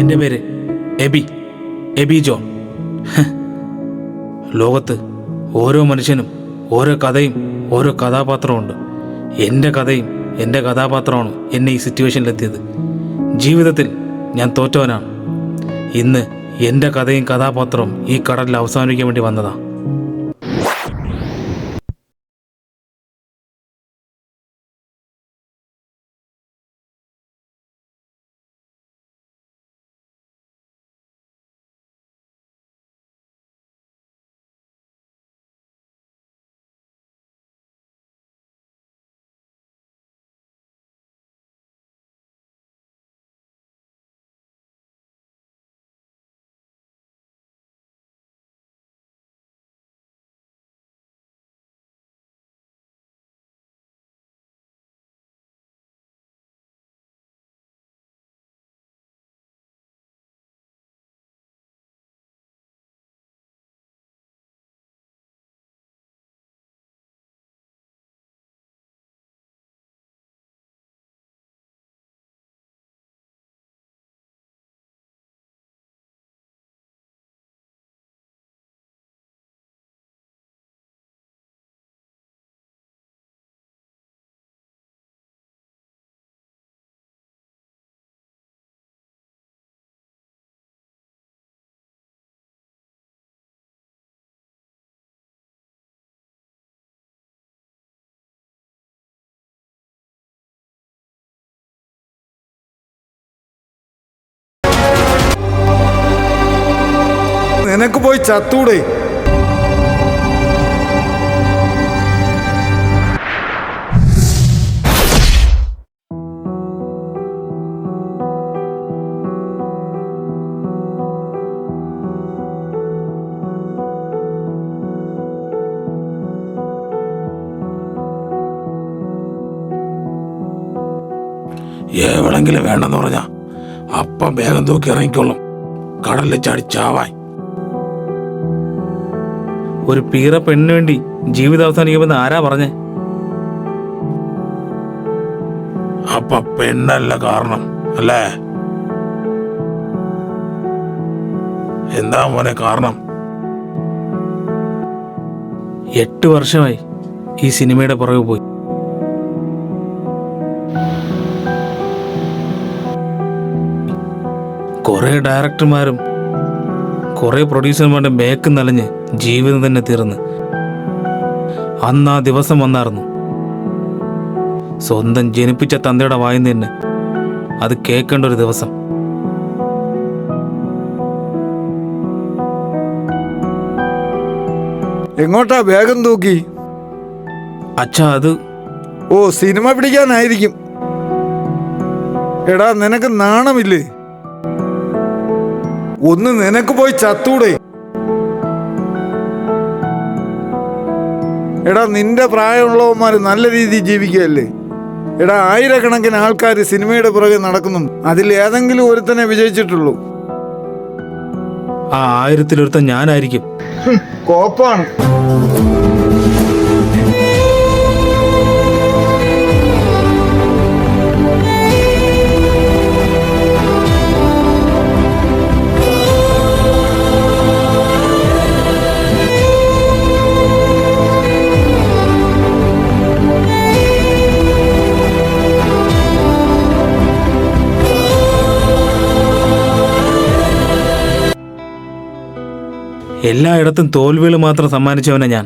എൻ്റെ പേര് AB John. ലോകത്ത് ഓരോ മനുഷ്യനും ഓരോ കഥയും ഓരോ കഥാപാത്രമുണ്ട്. എൻ്റെ കഥയും എൻ്റെ കഥാപാത്രമാണ് എന്നെ ഈ സിറ്റുവേഷനിലെത്തിയത്. ജീവിതത്തിൽ ഞാൻ തോറ്റവനാണ്. ഇന്ന് എൻ്റെ കഥയും കഥാപാത്രവും ഈ കടലിൽ അവസാനിക്കാൻ വേണ്ടി വന്നതാണ്. നിനക്ക് പോയി ചത്തൂടെ? എവിടെങ്കിലും വേണ്ടെന്ന് പറഞ്ഞ അപ്പം വേഗം തൂക്കി ഇറങ്ങിക്കോളും, കടലിൽ ചാടി ചാവാൻ. ഒരു പീറ പെണ്ണിന് വേണ്ടി ജീവിതം അവസാനിക്കുമെന്ന് ആരാ പറഞ്ഞേ? അപ്പൊ പെണ്ണല്ല കാരണം അല്ലേ? എന്താ മോനെ കാരണം? 8 വർഷമായി ഈ സിനിമയുടെ പുറകെ പോയി. കുറെ ഡയറക്ടർമാരും കുറെ പ്രൊഡ്യൂസർമാരുടെ ബേക്ക് നലഞ്ഞ് ജീവിതം തന്നെ തീർന്ന്. അന്ന് ആ ദിവസം വന്നായിരുന്നു. സ്വന്തം ജനിപ്പിച്ച തന്തയുടെ വായിന്ന് തന്നെ അത് കേൾക്കേണ്ട ഒരു ദിവസം. എങ്ങോട്ടാ വേഗം തൂക്കി? അച്ഛാ, അത് സിനിമ പിടിക്കാനായിരിക്കും. എടാ, നിനക്ക് നാണമില്ലേ? ഒന്ന് നിനക്ക് പോയി ചത്തൂടെ? എടാ, നിന്റെ പ്രായമുള്ളവന്മാർ നല്ല രീതിയിൽ ജീവിക്കുകയല്ലേ? എടാ, ആയിരക്കണക്കിന് ആൾക്കാർ സിനിമയുടെ പുറകെ നടക്കുന്നു. അതിൽ ഏതെങ്കിലും ഒരുത്തനെ വിജയിച്ചിട്ടുള്ളൂ. ആ 1000-ൽ ഞാനായിരിക്കും. കോപ്പാണ്. എല്ലായിടത്തും തോൽവികൾ മാത്രം സമ്മാനിച്ചവനെ ഞാൻ.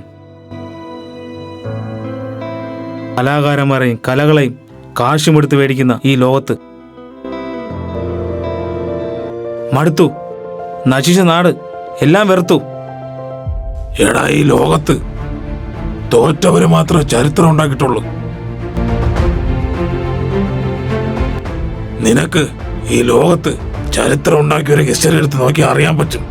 കലാകാരന്മാരെയും കലകളെയും കാശുമെടുത്ത് മേടിക്കുന്ന ഈ ലോകത്ത് മടുത്തു. നശിച്ച നാട് എല്ലാം വെറുത്തു. എടാ, ഈ ലോകത്ത് തോറ്റവര് മാത്രമേ ചരിത്രം ഉണ്ടാക്കിയിട്ടുള്ളൂ. നിനക്ക് ഈ ലോകത്ത് ചരിത്രം ഉണ്ടാക്കിയ ഒരു ഹിസ്റ്ററി എടുത്ത് നോക്കി അറിയാൻ പറ്റും.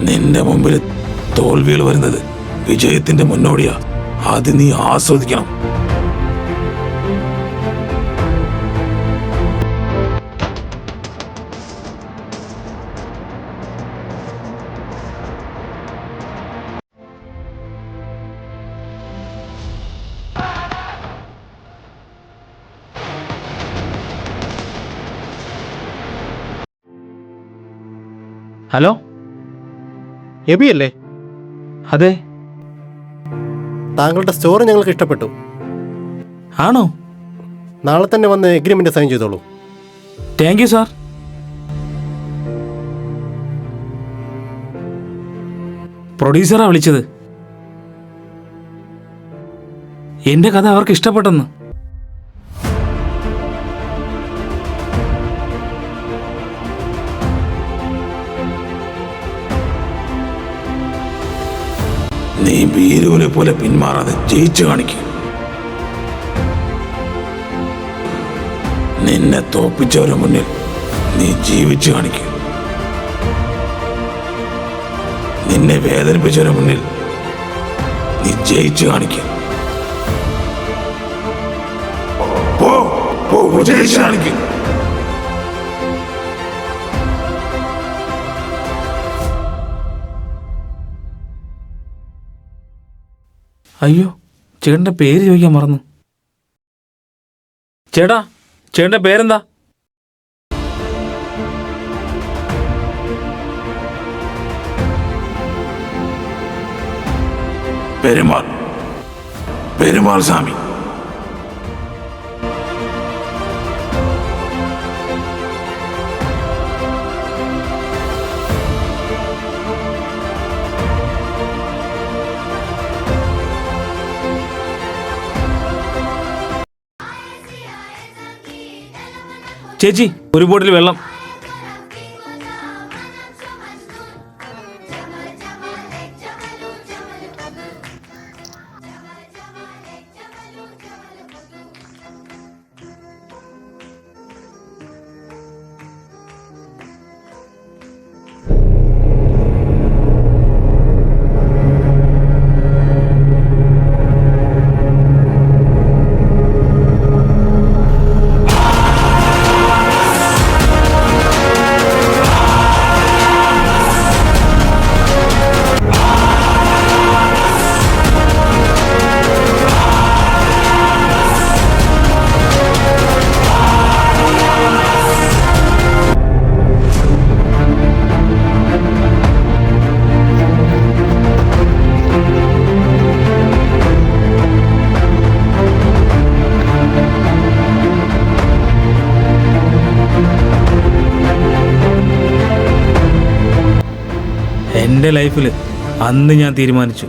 നിന്റെ മുമ്പിൽ തോൽവികൾ വരുന്നത് വിജയത്തിന്റെ മുന്നോടിയാ. അത് നീ ആസ്വദിക്കണം. ഹലോ, എബി അല്ലേ? അതെ. താങ്കളുടെ സ്റ്റോറി ഞങ്ങൾക്ക് ഇഷ്ടപ്പെട്ടു. ആണോ? നാളെ തന്നെ വന്ന് എഗ്രിമെന്റ് സൈൻ ചെയ്തോളൂ. Thank you sir. പ്രൊഡ്യൂസറാ വിളിച്ചത്. എൻ്റെ കഥ അവർക്ക് ഇഷ്ടപ്പെട്ടെന്ന്. നീ ബീരുവിനെ പോലെ പിന്മാറാതെ ജയിച്ചു കാണിക്കും. നിന്നെ തോപ്പിച്ചവരുടെ മുന്നിൽ നീ ജീവിച്ചു കാണിക്കും. നിന്നെ വേദനിപ്പിച്ചവരുടെ മുന്നിൽ നീ ജയിച്ചു കാണിക്കും. ജയിച്ചു കാണിക്കും. അയ്യോ, ചേട്ടൻ്റെ പേര് ചോദിക്കാൻ മറന്നു. ചേട്ടാ, ചേട്ടൻ്റെ പേരെന്താ? പെരുമാൾ. പെരുമാൾ സ്വാമി. ചേച്ചി, ഒരു ബോട്ടിൽ വെള്ളം. എൻ്റെ ലൈഫിൽ അന്ന് ഞാൻ തീരുമാനിച്ചു,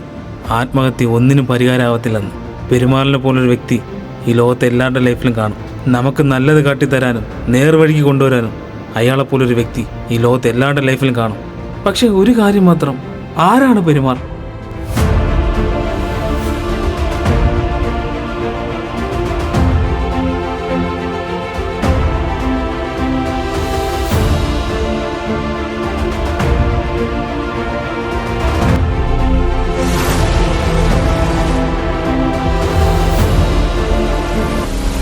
ആത്മഹത്യ ഒന്നിനും പരിഹാരമാവത്തില്ലെന്ന്. പെരുമാളിനെ പോലൊരു വ്യക്തി ഈ ലോകത്തെ എല്ലാവരുടെ ലൈഫിലും കാണും. നമുക്ക് നല്ലത് കാട്ടിത്തരാനും നേർവഴിക്ക് കൊണ്ടുവരാനും അയാളെപ്പോലൊരു വ്യക്തി ഈ ലോകത്തെ എല്ലാവരുടെ ലൈഫിലും കാണും. പക്ഷെ ഒരു കാര്യം മാത്രം, ആരാണ് പെരുമാൾ?